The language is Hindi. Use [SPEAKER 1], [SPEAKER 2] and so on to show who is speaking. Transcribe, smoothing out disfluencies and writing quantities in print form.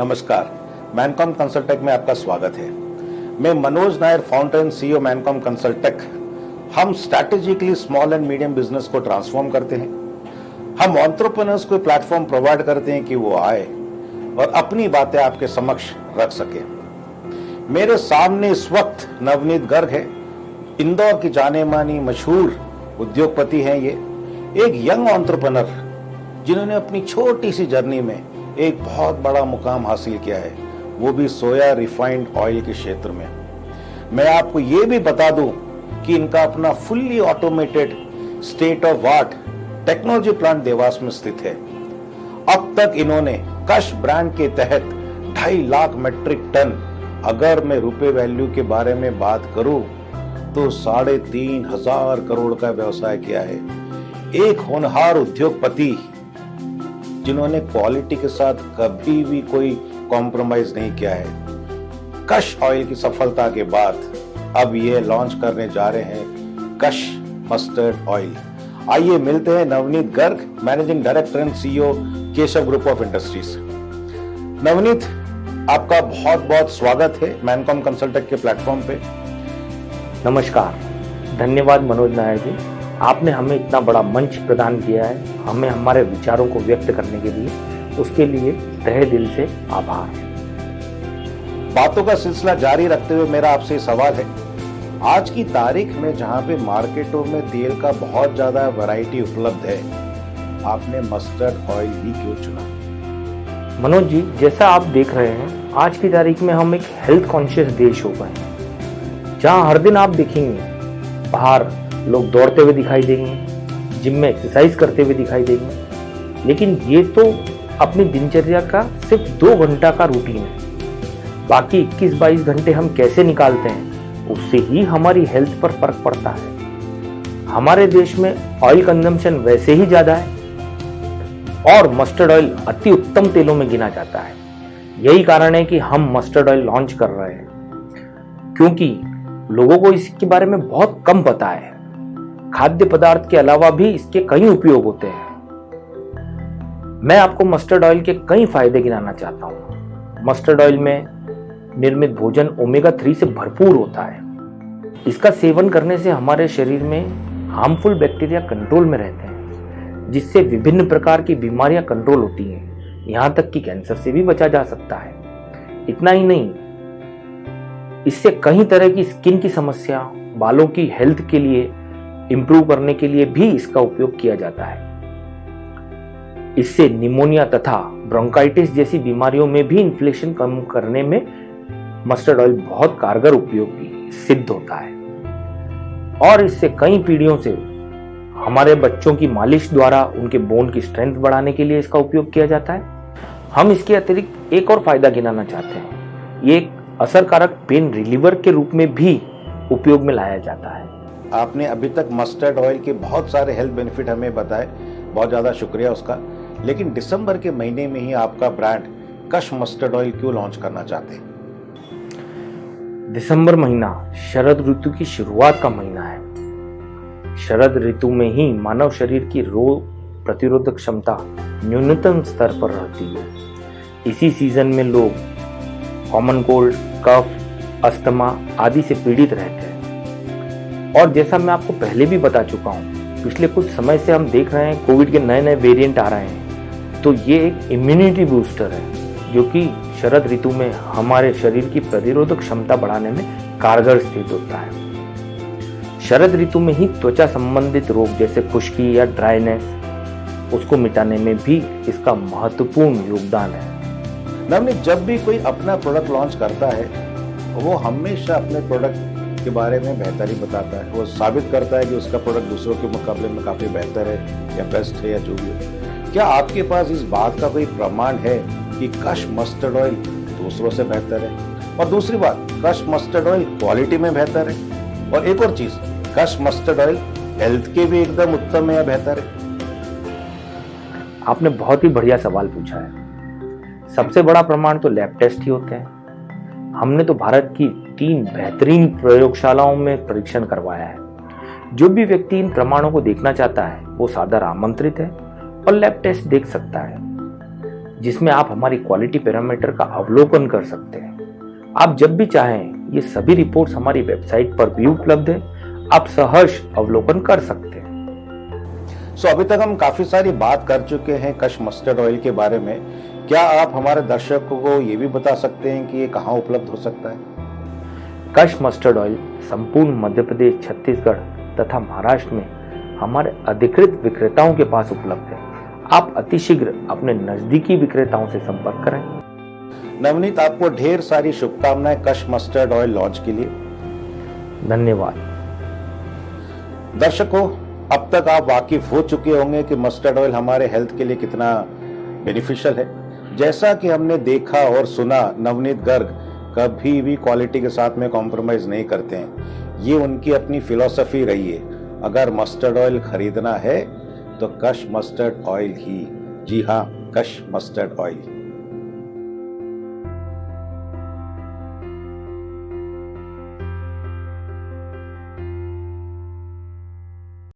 [SPEAKER 1] नमस्कार, मैनकॉम कंसल्टेक में आपका स्वागत है। मैं Manoj Nair, founder and CEO Mancom Consultech. हम strategically small and medium business को ट्रांसफॉर्म करते हैं। हम एंटरप्रेन्योर्स को प्लेटफॉर्म प्रोवाइड करते हैं कि वो आए और अपनी बातें आपके समक्ष रख सके। मेरे सामने इस वक्त नवनीत गर्ग है। इंदौर की जाने मानी मशहूर उद्योगपति हैं। ये एक यंग एंटरप्रेन्योर जिन्होंने अपनी छोटी सी जर्नी में एक बहुत बड़ा मुकाम हासिल किया है, वो भी सोया रिफाइंड ऑयल के क्षेत्र में। मैं आपको ये भी बता दूं कि इनका अपना fully automated state of art technology plant Dewas में स्थित है। अब तक इन्होंने कश ब्रांड के तहत 2.5 लाख मेट्रिक टन, अगर मैं रुपए वैल्यू के बारे में बात करूं तो 3,500 करोड़ का व्यवसाय किया है। एक होनहार उद्योगपति जिन्होंने क्वालिटी के साथ कभी भी कोई कॉम्प्रोमाइज नहीं किया है। कश ऑयल की सफलता के बाद अब ये लॉन्च करने जा रहे हैं कश मस्टर्ड ऑयल। आइए मिलते हैं Navneet Garg, managing director and CEO Keshav group of industries. Navneet, आपका बहुत बहुत स्वागत है मैनकॉम कंसल्टेक के प्लेटफॉर्म पे।
[SPEAKER 2] नमस्कार, धन्यवाद मनोज नायर जी। आपने हमें इतना बड़ा मंच प्रदान किया है, हमें हमारे विचारों को व्यक्त करने के लिए, उसके लिए तहे दिल से आभार।
[SPEAKER 1] बातों का सिलसिला जारी रखते हुए मेरा आपसे सवाल है, आज की तारीख में जहां पे मार्केटों में तेल का बहुत ज्यादा वैरायटी उपलब्ध है, आपने मस्टर्ड ऑयल ही क्यों चुना?
[SPEAKER 2] मनोज जी, जैसा आप देख रहे हैं, आज की तारीख में हम एक हेल्थ कॉन्शियस देश हो गए हैं, जहां हर दिन आप देखेंगे बाहर लोग दौड़ते हुए दिखाई देंगे, जिम में एक्सरसाइज करते हुए दिखाई देंगे, लेकिन ये तो अपनी दिनचर्या का सिर्फ 2 घंटा का रूटीन है। बाकी 21-22 घंटे हम कैसे निकालते हैं, उससे ही हमारी हेल्थ पर फर्क पड़ता है। हमारे देश में ऑयल कंजम्पशन वैसे ही ज्यादा है और मस्टर्ड ऑयल अति उत्तम तेलों में गिना जाता है। यही कारण है कि हम मस्टर्ड ऑयल लॉन्च कर रहे हैं, क्योंकि लोगों को इसके बारे में बहुत कम पता है। खाद्य पदार्थ के अलावा भी इसके कई उपयोग होते हैं। मैं आपको मस्टर्ड ऑयल के कई फायदे गिनाना चाहता हूं। मस्टर्ड ऑयल में निर्मित भोजन ओमेगा 3 से भरपूर होता है। इसका सेवन करने से हमारे शरीर में हार्मफुल बैक्टीरिया कंट्रोल में रहते हैं, जिससे विभिन्न प्रकार की बीमारियां कंट्रोल होती हैं। यहां तक कि कैंसर से भी बचा जा सकता है। इतना ही नहीं, इससे कई तरह की स्किन की समस्या, बालों की हेल्थ के लिए इंप्रूव करने के लिए भी इसका उपयोग किया जाता है। इससे निमोनिया तथा ब्रोंकाइटिस जैसी बीमारियों में भी इन्फ्लेशन कम करने में मस्टर्ड ऑयल बहुत कारगर उपयोगी सिद्ध होता है। और इससे कई पीढ़ियों से हमारे बच्चों की मालिश द्वारा उनके बोन की स्ट्रेंथ बढ़ाने के लिए इसका उपयोग किया जाता है। हम इसके अतिरिक्त एक और फायदा गिनाना चाहते हैं। ये एक असरकारक पेन रिलीवर के रूप में भी उपयोग में लाया जाता है।
[SPEAKER 1] आपने अभी तक मस्टर्ड ऑयल के बहुत सारे हेल्थ बेनिफिट हमें बताए, बहुत ज़्यादा शुक्रिया उसका। लेकिन दिसंबर के महीने में ही आपका ब्रांड कश मस्टर्ड ऑयल क्यों लॉन्च करना चाहते हैं?
[SPEAKER 2] दिसंबर महीना शरद ऋतु की शुरुआत का महीना है। शरद ऋतु में ही मानव शरीर की रोग प्रतिरोधक क्षमता न्यूनतम स्तर पर रहती है। इसी सीजन में लोग कॉमन कोल्ड, कफ, अस्थमा आदि से पीड़ित रहते हैं। और जैसा मैं आपको पहले भी बता चुका हूँ, पिछले कुछ समय से हम देख रहे हैं कोविड के नए नए वेरिएंट आ रहे हैं। तो ये एक इम्यूनिटी बूस्टर है, जो कि शरद ऋतु में हमारे शरीर की प्रतिरोधक क्षमता बढ़ाने में कारगर सिद्ध होता है। शरद ऋतु में ही त्वचा संबंधित रोग जैसे खुश्की या ड्राइनेस, उसको मिटाने में भी इसका महत्वपूर्ण योगदान है।
[SPEAKER 1] नवनीत, जब भी कोई अपना प्रोडक्ट लॉन्च करता है, वो हमेशा अपने प्रोडक्ट के बारे में बेहतर ही बताता है। वो साबित करता है कि उसका प्रोडक्ट दूसरों के मुकाबले में काफ़ी बेहतर है या बेस्ट है या जो भी है। क्या आपके पास इस बात का कोई प्रमाण है कि कश मस्टर्ड ऑयल दूसरों से बेहतर है? और दूसरी बात, कश मस्टर्ड ऑयल क्वालिटी में बेहतर है? और एक और चीज़, कश मस्टर्ड ऑयल हेल्थ के भी एकदम उत्तम है या बेहतर है?
[SPEAKER 2] आपने बहुत ही बढ़िया सवाल पूछा है। सबसे बड़ा प्रमाण तो लैब टेस्ट ही होते हैं। हमने तो भारत की 3 बेहतरीन प्रयोगशालाओं में परीक्षण करवाया है। जो भी व्यक्ति इन प्रमाणों को देखना चाहता है, वो सादर आमंत्रित है और लैब टेस्ट देख सकता है। जिसमें आप हमारी क्वालिटी पैरामीटर का अवलोकन कर सकते हैं। आप जब भी चाहें ये सभी रिपोर्ट्स हमारी वेबसाइट पर भी उपलब्ध है, आप सहर्ष अवलोकन कर सकते हैं।
[SPEAKER 1] सो अभी तक हम काफी सारी बात कर चुके हैं कश मस्टर्ड ऑयल के बारे में। क्या आप हमारे दर्शकों को ये भी बता सकते हैं कि ये कहाँ उपलब्ध हो सकता है?
[SPEAKER 2] कश मस्टर्ड ऑयल संपूर्ण मध्य प्रदेश, छत्तीसगढ़ तथा महाराष्ट्र में हमारे अधिकृत विक्रेताओं के पास उपलब्ध है। आप अतिशीघ्र अपने नजदीकी विक्रेताओं से संपर्क करें।
[SPEAKER 1] नवनीत, आपको ढेर सारी शुभकामनाएं कश मस्टर्ड ऑयल लॉन्च के लिए।
[SPEAKER 2] धन्यवाद।
[SPEAKER 1] दर्शकों, अब तक आप वाकिफ हो चुके होंगे कि मस्टर्ड ऑयल हमारे हेल्थ के लिए कितना बेनिफिशियल है। जैसा कि हमने देखा और सुना, नवनीत गर्ग कभी भी क्वालिटी के साथ में कॉम्प्रोमाइज नहीं करते हैं। ये उनकी अपनी फिलॉसफी रही है। अगर मस्टर्ड ऑयल खरीदना है तो कश मस्टर्ड ऑयल ही। जी हाँ, कश मस्टर्ड ऑयल।